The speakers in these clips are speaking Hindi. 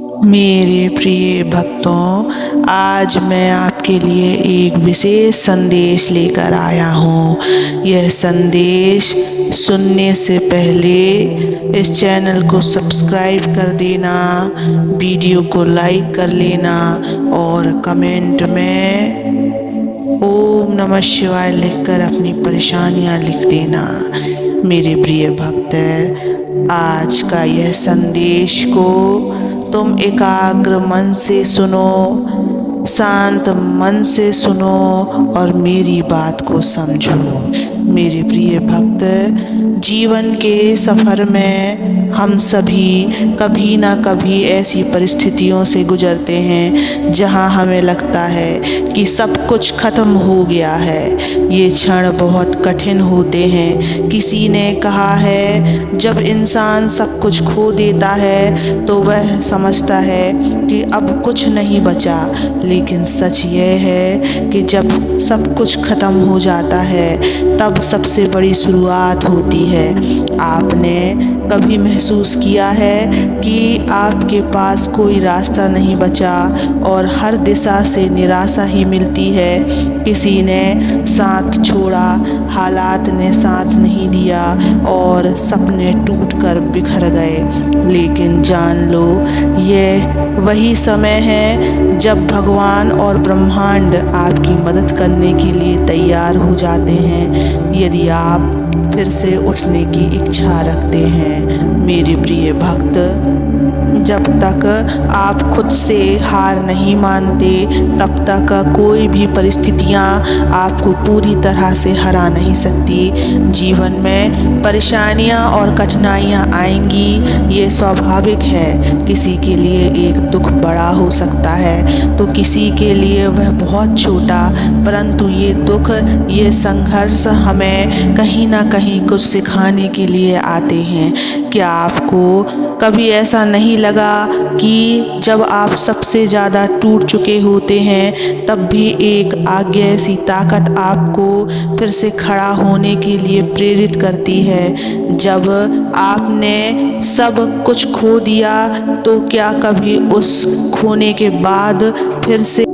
मेरे प्रिय भक्तों, आज मैं आपके लिए एक विशेष संदेश लेकर आया हूँ। यह संदेश सुनने से पहले इस चैनल को सब्सक्राइब कर देना, वीडियो को लाइक कर लेना और कमेंट में ओम नमः शिवाय लिखकर अपनी परेशानियाँ लिख देना। मेरे प्रिय भक्त, आज का यह संदेश को तुम एकाग्र मन से सुनो, शांत मन से सुनो और मेरी बात को समझो। मेरे प्रिय भक्त, जीवन के सफ़र में हम सभी कभी ना कभी ऐसी परिस्थितियों से गुजरते हैं जहां हमें लगता है कि सब कुछ ख़त्म हो गया है। ये क्षण बहुत कठिन होते हैं। किसी ने कहा है, जब इंसान सब कुछ खो देता है तो वह समझता है कि अब कुछ नहीं बचा, लेकिन सच यह है कि जब सब कुछ ख़त्म हो जाता है तब सबसे बड़ी शुरुआत होती है। आपने कभी महसूस किया है कि आपके पास कोई रास्ता नहीं बचा और हर दिशा से निराशा ही मिलती है? किसी ने साथ छोड़ा, हालात ने साथ नहीं दिया और सपने टूटकर बिखर गए। लेकिन जान लो, यह वही समय है जब भगवान और ब्रह्मांड आपकी मदद करने के लिए तैयार हो जाते हैं, यदि आप फिर से उठने की इच्छा रखते हैं। मेरे प्रिय भक्त, जब तक आप खुद से हार नहीं मानते तब तक कोई भी परिस्थितियाँ आपको पूरी तरह से हरा नहीं सकती। जीवन में परेशानियाँ और कठिनाइयाँ आएंगी, ये स्वाभाविक है। किसी के लिए एक दुख बड़ा हो सकता है तो किसी के लिए वह बहुत छोटा, परंतु ये दुख, ये संघर्ष हमें कहीं ना कहीं कुछ सिखाने के लिए आते हैं। क्या आपको कभी ऐसा नहीं लगा कि जब आप सबसे ज़्यादा टूट चुके होते हैं तब भी एक अज्ञेय ताकत आपको फिर से खड़ा होने के लिए प्रेरित करती है? जब आपने सब कुछ खो दिया तो क्या कभी उस खोने के बाद फिर से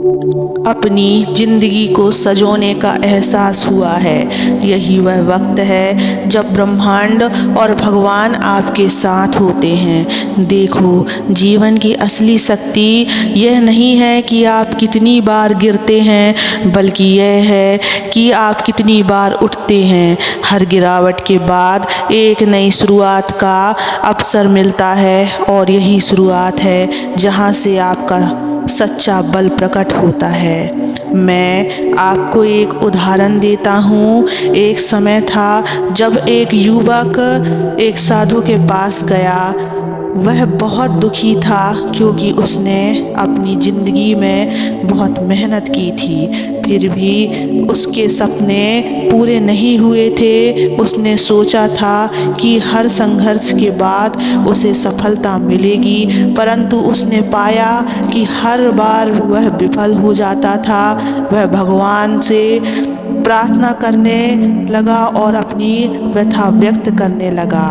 अपनी ज़िंदगी को सजोने का एहसास हुआ है? यही वह वक्त है जब ब्रह्मांड और भगवान आपके साथ होते हैं। देखो, जीवन की असली शक्ति यह नहीं है कि आप कितनी बार गिरते हैं, बल्कि यह है कि आप कितनी बार उठते हैं। हर गिरावट के बाद एक नई शुरुआत का अवसर मिलता है और यही शुरुआत है जहां से आपका सच्चा बल प्रकट होता है। मैं आपको एक उदाहरण देता हूँ। एक समय था जब एक युवक एक साधु के पास गया। वह बहुत दुखी था क्योंकि उसने अपनी ज़िंदगी में बहुत मेहनत की थी, फिर भी उसके सपने पूरे नहीं हुए थे। उसने सोचा था कि हर संघर्ष के बाद उसे सफलता मिलेगी, परंतु उसने पाया कि हर बार वह विफल हो जाता था। वह भगवान से प्रार्थना करने लगा और अपनी व्यथा व्यक्त करने लगा।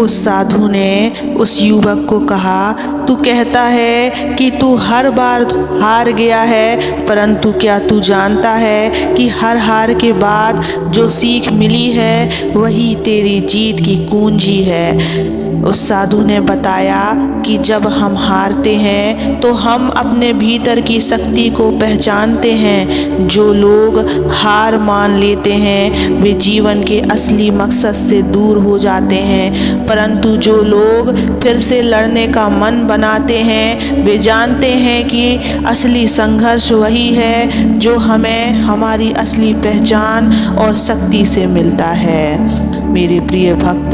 उस साधु ने उस युवक को कहा, तू कहता है कि तू हर बार हार गया है, परंतु क्या तू जानता है कि हर हार के बाद जो सीख मिली है वही तेरी जीत की कुंजी है? उस साधु ने बताया कि जब हम हारते हैं तो हम अपने भीतर की शक्ति को पहचानते हैं। जो लोग हार मान लेते हैं वे जीवन के असली मकसद से दूर हो जाते हैं, परंतु जो लोग फिर से लड़ने का मन बनाते हैं वे जानते हैं कि असली संघर्ष वही है जो हमें हमारी असली पहचान और शक्ति से मिलता है। मेरे प्रिय भक्त,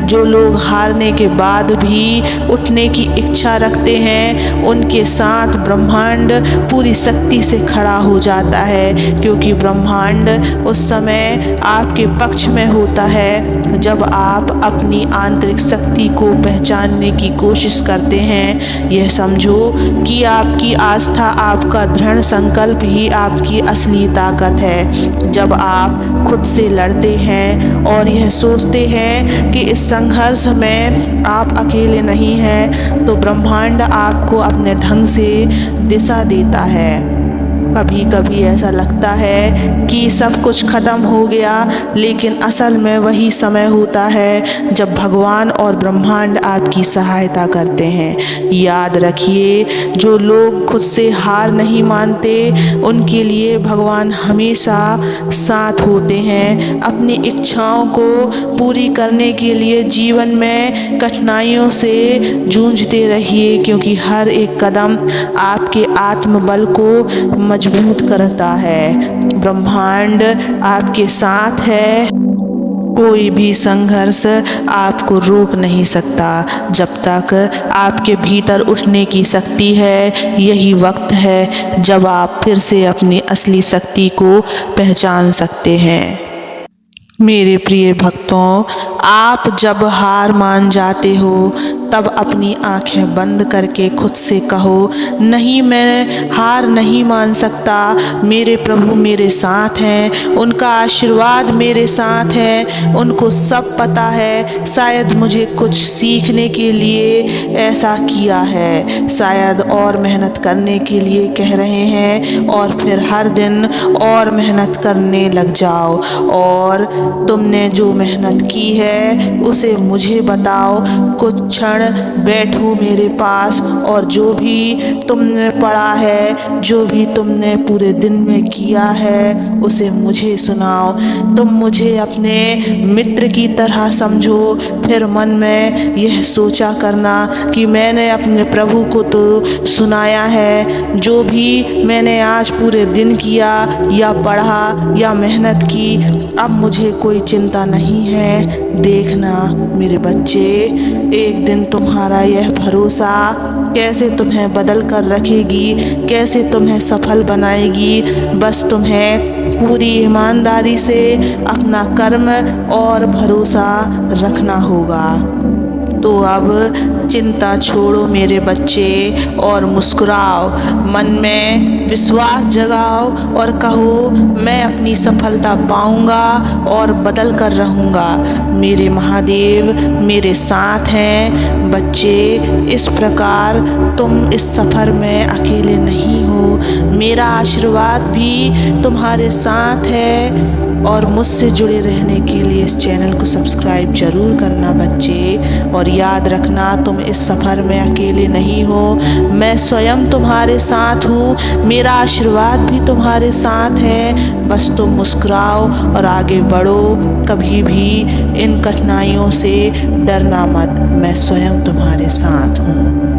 जो लोग हारने के बाद भी उठने की इच्छा रखते हैं उनके साथ ब्रह्मांड पूरी शक्ति से खड़ा हो जाता है, क्योंकि ब्रह्मांड उस समय आपके पक्ष में होता है जब आप अपनी आंतरिक शक्ति को पहचानने की कोशिश करते हैं। यह समझो कि आपकी आस्था, आपका दृढ़ संकल्प ही आपकी असली ताकत है। जब आप खुद से लड़ते हैं और यह सोचते हैं कि इस संघर्ष में आप अकेले नहीं हैं, तो ब्रह्मांड आपको अपने ढंग से दिशा देता है। कभी कभी ऐसा लगता है कि सब कुछ ख़त्म हो गया, लेकिन असल में वही समय होता है जब भगवान और ब्रह्मांड आपकी सहायता करते हैं। याद रखिए, जो लोग खुद से हार नहीं मानते उनके लिए भगवान हमेशा साथ होते हैं। अपनी इच्छाओं को पूरी करने के लिए जीवन में कठिनाइयों से जूझते रहिए, क्योंकि हर एक कदम आपके आत्मबल को मजबूत करता है। ब्रह्मांड आपके साथ है। कोई भी संघर्ष आपको रोक नहीं सकता। जब तक आपके भीतर उठने की शक्ति है, यही वक्त है जब आप फिर से अपनी असली शक्ति को पहचान सकते हैं। मेरे प्रिय भक्तों, आप जब हार मान जाते हो तब अपनी आंखें बंद करके खुद से कहो, नहीं, मैं हार नहीं मान सकता। मेरे प्रभु मेरे साथ हैं, उनका आशीर्वाद मेरे साथ है, उनको सब पता है। शायद मुझे कुछ सीखने के लिए ऐसा किया है, शायद और मेहनत करने के लिए कह रहे हैं। और फिर हर दिन और मेहनत करने लग जाओ, और तुमने जो मेहनत की है उसे मुझे बताओ। कुछ क्षण बैठो मेरे पास, और जो भी तुमने पढ़ा है, जो भी तुमने पूरे दिन में किया है, उसे मुझे सुनाओ। तुम मुझे अपने मित्र की तरह समझो। फिर मन में यह सोचा करना कि मैंने अपने प्रभु को तो सुनाया है, जो भी मैंने आज पूरे दिन किया या पढ़ा या मेहनत की, अब मुझे कोई चिंता नहीं है। देखना मेरे बच्चे, एक दिन तुम्हारा यह भरोसा कैसे तुम्हें बदल कर रखेगी, कैसे तुम्हें सफल बनाएगी। बस तुम्हें पूरी ईमानदारी से अपना कर्म और भरोसा रखना होगा। तो अब चिंता छोड़ो मेरे बच्चे और मुस्कुराओ, मन में विश्वास जगाओ और कहो, मैं अपनी सफलता पाऊंगा और बदल कर रहूँगा। मेरे महादेव मेरे साथ हैं। बच्चे, इस प्रकार तुम इस सफ़र में अकेले नहीं हो। मेरा आशीर्वाद भी तुम्हारे साथ है। और मुझसे जुड़े रहने के लिए इस चैनल को सब्सक्राइब ज़रूर करना बच्चे। और याद रखना, तुम इस सफ़र में अकेले नहीं हो, मैं स्वयं तुम्हारे साथ हूँ। मेरा आशीर्वाद भी तुम्हारे साथ है। बस तुम मुस्कुराओ और आगे बढ़ो। कभी भी इन कठिनाइयों से डरना मत, मैं स्वयं तुम्हारे साथ हूँ।